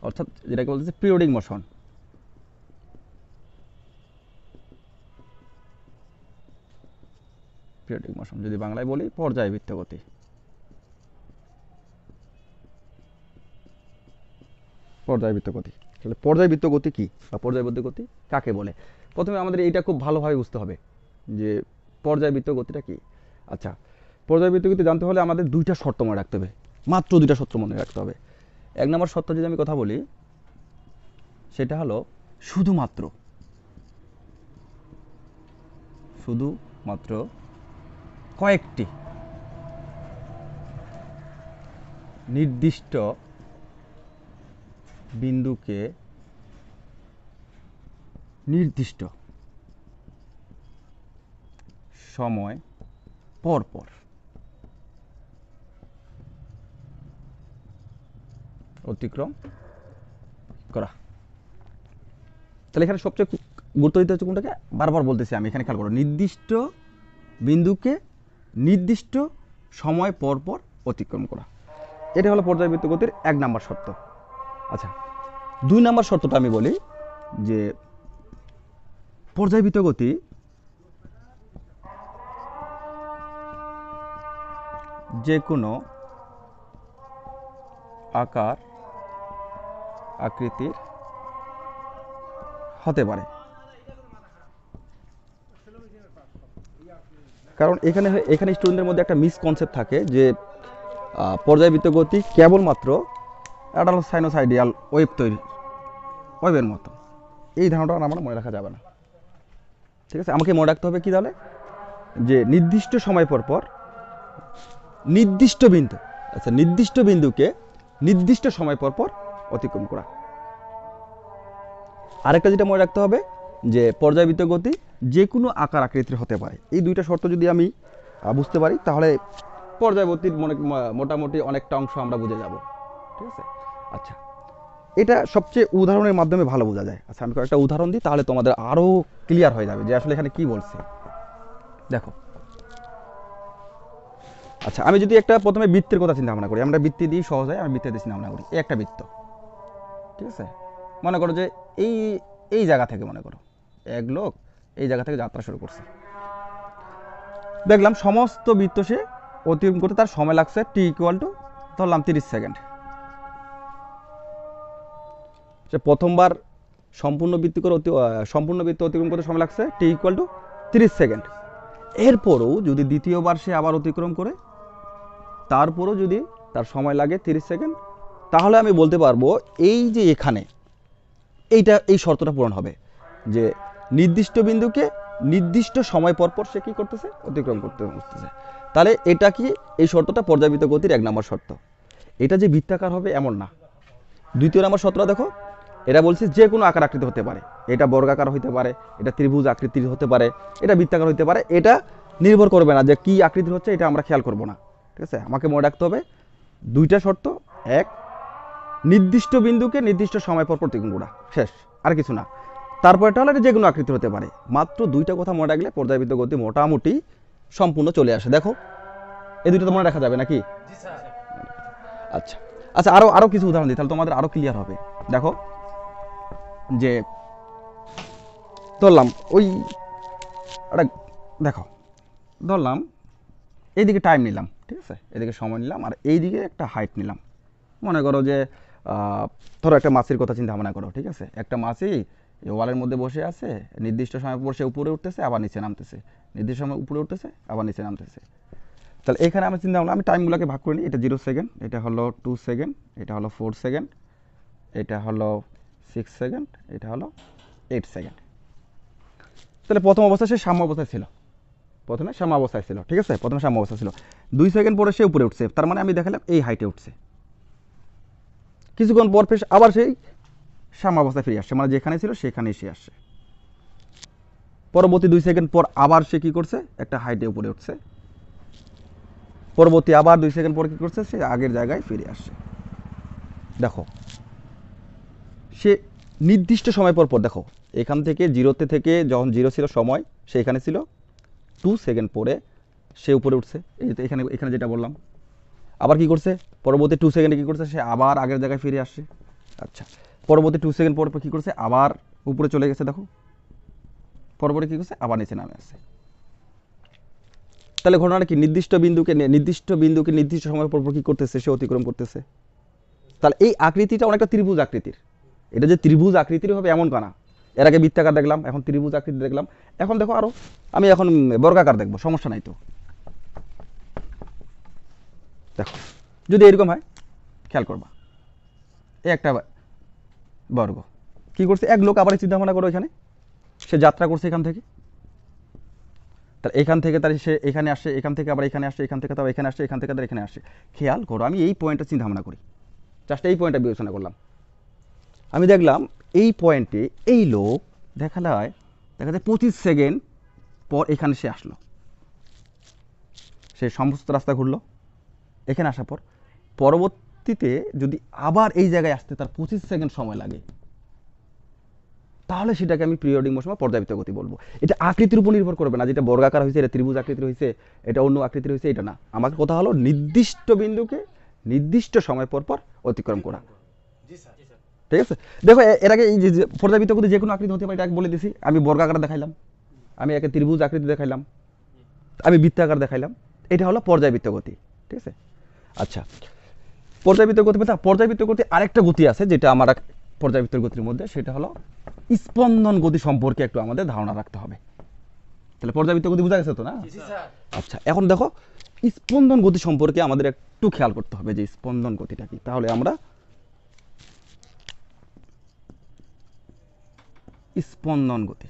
অর্থাৎ যেটাকে বলতেছে পিরিয়ডিক মোশন। পিরিয়ডিক মোশন যদি বাংলায় বলি পর্যায়বৃত্ত গতি। পর্যায়বৃত্ত গতি, তাহলে পর্যায়বৃত্ত গতি কি বা পর্যায়বৃত্ত গতি কাকে বলে? প্রথমে আমাদের এইটা খুব ভালোভাবে বুঝতে হবে যে পর্যায়বৃত্ত গতিটা কি। আচ্ছা, পর্যায়বৃত্ত গতি জানতে হলে আমাদের দুইটা শর্ত মনে রাখতে হবে, মাত্র দুইটা শর্ত মনে রাখতে হবে। এক নম্বর শর্ত যদি আমি কথা বলি সেটা হলো শুধুমাত্র কয়েকটি নির্দিষ্ট বিন্দুকে নির্দিষ্ট সময় পর পর অতিক্রম করা। তাহলে এখানে সবচেয়ে গুরুত্ব দিতে হচ্ছে কোনটাকে, বারবার বলতেছি আমি, এখানে খেয়াল করো, নির্দিষ্ট বিন্দুকে নির্দিষ্ট সময় পর পর অতিক্রম করা। এটা হলো পর্যায়বৃত্ত গতির এক নম্বর শর্ত। আচ্ছা, দুই নম্বর শর্তটা আমি বলি যে পর্যায়বৃত্ত গতি যে কোনো আকার আকৃতির হতে পারে। কারণ এখানে স্টুডেন্টদের মধ্যে একটা মিসকনসেপ্ট থাকে যে পর্যায়বৃত্ত গতি কেবলমাত্র একটা সাইনোসাইডিয়াল ওয়েভের মতো। এই ধারণাটা আমার মনে রাখা যাবে না, ঠিক আছে? আমাকে মনে রাখতে হবে কি তাহলে, যে নির্দিষ্ট সময় পর পর নির্দিষ্ট বিন্দু, আচ্ছা নির্দিষ্ট বিন্দুকে নির্দিষ্ট সময় পর পর অতিক্রম করা। আরেকটা যেটা মনে রাখতে হবে যে পর্যায়বৃত্ত গতি যে কোনো আকার আকৃতির হতে পারে। এই দুইটা শর্ত যদি আমি বুঝতে পারি তাহলে পর্যায়বৃত্তির মোটামুটি অনেকটা অংশ আমরা বুঝে যাব, ঠিক আছে? আচ্ছা, এটা সবচেয়ে উদাহরণের মাধ্যমে ভালো বোঝা যায়। আচ্ছা, আমি কয়েকটা উদাহরণ দিই তাহলে তোমাদের আরও ক্লিয়ার হয়ে যাবে যে আসলে এখানে কি বলছে। দেখো, আচ্ছা আমি যদি একটা প্রথমে বৃত্তের কথা চিন্তা ভাবনা করি, আমরা বৃত্তি দিই সহজ হয়, আমি বৃত্তের দিয়ে চিন্তা ভাবনা করি। এই একটা বৃত্ত, ঠিক আছে? মনে করো যে এই জায়গা থেকে মনে করো এক লোক এই জায়গা থেকে যাত্রা শুরু করছে। দেখলাম সমস্ত বৃত্ত সে অতিক্রম করতে তার সময় লাগছে টি ইকুয়াল টু ধরলাম 30 সেকেন্ড। সে প্রথমবার সম্পূর্ণ বৃত্ত অতিক্রম করতে সময় লাগছে টি ইকুয়াল টু 30 সেকেন্ড। এরপরও যদি দ্বিতীয়বার সে আবার অতিক্রম করে, তারপরও যদি তার সময় লাগে 30 সেকেন্ড, তাহলে আমি বলতে পারবো এই যে এখানে এই শর্তটা পূরণ হবে যে নির্দিষ্ট বিন্দুকে নির্দিষ্ট সময় পর পর সে কী করতেছে, অতিক্রম করতেছে। তাহলে এটা কি, এই শর্তটা পর্যায়বৃত্ত গতির এক নম্বর শর্ত। এটা যে বৃত্তাকার হবে এমন না। দ্বিতীয় নম্বর শর্তটা দেখো, এটা বলছে যে কোনো আকার আকৃতি হতে পারে। এটা বর্গাকার হতে পারে, এটা ত্রিভুজ আকৃতির হতে পারে, এটা বৃত্তাকার হতে পারে। এটা নির্ভর করবে না যে কী আকৃতির হচ্ছে, এটা আমরা খেয়াল করব না, ঠিক আছে? আমাকে মনে রাখতে হবে দুইটা শর্ত, এক নির্দিষ্ট বিন্দুকে নির্দিষ্ট সময় পর অতিক্রম করা, শেষ, আর কিছু না। তারপর এটা হলো যে কোনো আকৃতি হতে পারে। মাত্র দুইটা কথা মনে রাখলে পর্যায়বৃত্ত গতি মোটামুটি সম্পূর্ণ চলে আসে। দেখো এই দুইটা তো মনে রাখা যাবে নাকি? আচ্ছা আচ্ছা, আরও কিছু উদাহরণ দিই তাহলে তোমাদের আরও ক্লিয়ার হবে। দেখো যে ধরলাম দেখো ধরলাম এইদিকে টাইম নিলাম, ঠিক আছে? এদিকে সময় নিলাম আর এইদিকে একটা হাইট নিলাম। মনে করো যে ধরো একটা মাছির কথা চিন্তা ভাবনা করো, ঠিক আছে? একটা মাছি ওয়ালের মধ্যে বসে আছে, নির্দিষ্ট সময় পর সে উপরে উঠতেছে আবার নিচে নামতেছে, নির্দিষ্ট সময় উপরে উঠতেছে আবার নিচে নামতেছে। তাহলে এখানে আমি চিন্তা ভাবনা, আমি টাইমগুলোকে ভাগ করে নিই। এটা 0 সেকেন্ড, এটা হলো 2 সেকেন্ড, এটা হলো 4 সেকেন্ড, এটা হলো 6 সেকেন্ড, এটা হলো 8 সেকেন্ড। তাহলে প্রথম অবস্থায় সে সাম্য অবস্থায় ছিল, প্রথমে সাম্য অবস্থায় ছিল, ঠিক আছে? প্রথমে সাম্য অবস্থা ছিল। 2 সেকেন্ড পরে সে উপরে উঠছে, তার মানে আমি দেখালাম এই হাইটে উঠছে। কিছুক্ষণ পর ফের আবার সেই সাম্য অবস্থায় ফিরে আসছে, মানে যেখানে ছিল সেখানে এসে আসছে। পরবর্তী 2 সেকেন্ড পর আবার সে কী করছে, একটা হাইটে উপরে উঠছে। পরবর্তী আবার 2 সেকেন্ড পর কী করছে, সে আগের জায়গায় ফিরে আসছে। দেখো সে নির্দিষ্ট সময় পর দেখো এখান থেকে জিরোতে থেকে যখন জিরো ছিল সময়, সে এখানে ছিল, 2 সেকেন্ড পরে সে উপরে উঠছে, এই যে এখানে যেটা বললাম। আবার কি করছে, পরবর্তী 2 সেকেন্ডে কী করছে, সে আবার আগের জায়গায় ফিরে আসছে। আচ্ছা, পরবর্তী 2 সেকেন্ড পর কি করছে, আবার উপরে চলে গেছে, দেখো পরবর্তী কি করছে, আবার নিচে নামে আসছে। তাহলে ঘটনাটা কি, নির্দিষ্ট বিন্দুকে নির্দিষ্ট সময় পর কি করতেছে, সে অতিক্রম করতেছে। তাহলে এই আকৃতিটা অনেকটা ত্রিভুজ আকৃতির। এটা যে ত্রিভুজ আকৃতির হবে এমন কানা। এর আগে বৃত্তাকার দেখলাম, এখন ত্রিভুজ আকৃতি দেখলাম, এখন দেখো আরো আমি এখন বর্গাকার দেখবো, সমস্যা নাই তো। দেখো যদি এরকম হয়, খেয়াল করবা, এই একটা বর্গ কি করছে, এক লোক আবার চিন্তা ভাবনা করো, এখানে সে যাত্রা করছে এখান থেকে, তার এখান থেকে তার সে এখানে আসে, এখান থেকে আবার এখানে আসে, এখান থেকে তার এখানে আসে, এখান থেকে তার এখানে আসে। খেয়াল করো, আমি এই পয়েন্টটা চিন্তা ভাবনা করি, জাস্ট এই পয়েন্টটা বিবেচনা করলাম। আমি দেখলাম এই পয়েন্টে এই লোক দেখা যায় 25 সেকেন্ড পর এখানে সে আসলো, সে সমস্ত রাস্তা ঘুরলো, এখানে আসার পর পরবর্তীতে যদি আবার এই জায়গায় আসতে তার 25 সেকেন্ড সময় লাগে, তাহলে সেটাকে আমি পিরিয়ডিক মোশন বা পর্যায়বৃত্ত গতি বলবো। এটা আকৃতির উপর নির্ভর করবে না, যেটা বর্গাকার হয়েছে, এটা ত্রিভুজ আকৃতির হয়েছে, এটা অন্য আকৃতির হয়েছে, এটা না। আমাকে কথা হলো নির্দিষ্ট বিন্দুকে নির্দিষ্ট সময় পর পর অতিক্রম করা। ঠিক আছে, দেখো এর আগে এই যে পর্যায়বৃত্ত গতি যে কোনো আকৃতি হতে পারে, এটা বলে দিছি। আমি বর্গাকার দেখাইলাম, আমি একে ত্রিভুজ আকৃতি দেখাইলাম, আমি বৃত্তাকার দেখাইলাম, এটা হলো পর্যায়বৃত্ত গতি। ঠিক আছে, আচ্ছা পর্যায়বৃত্ত গতি, পর্যায়বৃত্ত গতি আরেকটা গতি আছে যেটা আমার পর্যায়বৃত্ত গতির মধ্যে, সেটা হলো স্পন্দন গতি সম্পর্কে একটু আমাদের ধারণা রাখতে হবে। তাহলে পর্যায়বৃত্ত গতি বোঝা গেছে তো না? আচ্ছা, এখন দেখো স্পন্দন গতি সম্পর্কে আমাদের একটু খেয়াল করতে হবে যে স্পন্দন গতিটা কি। তাহলে আমরা স্পন্দন গতি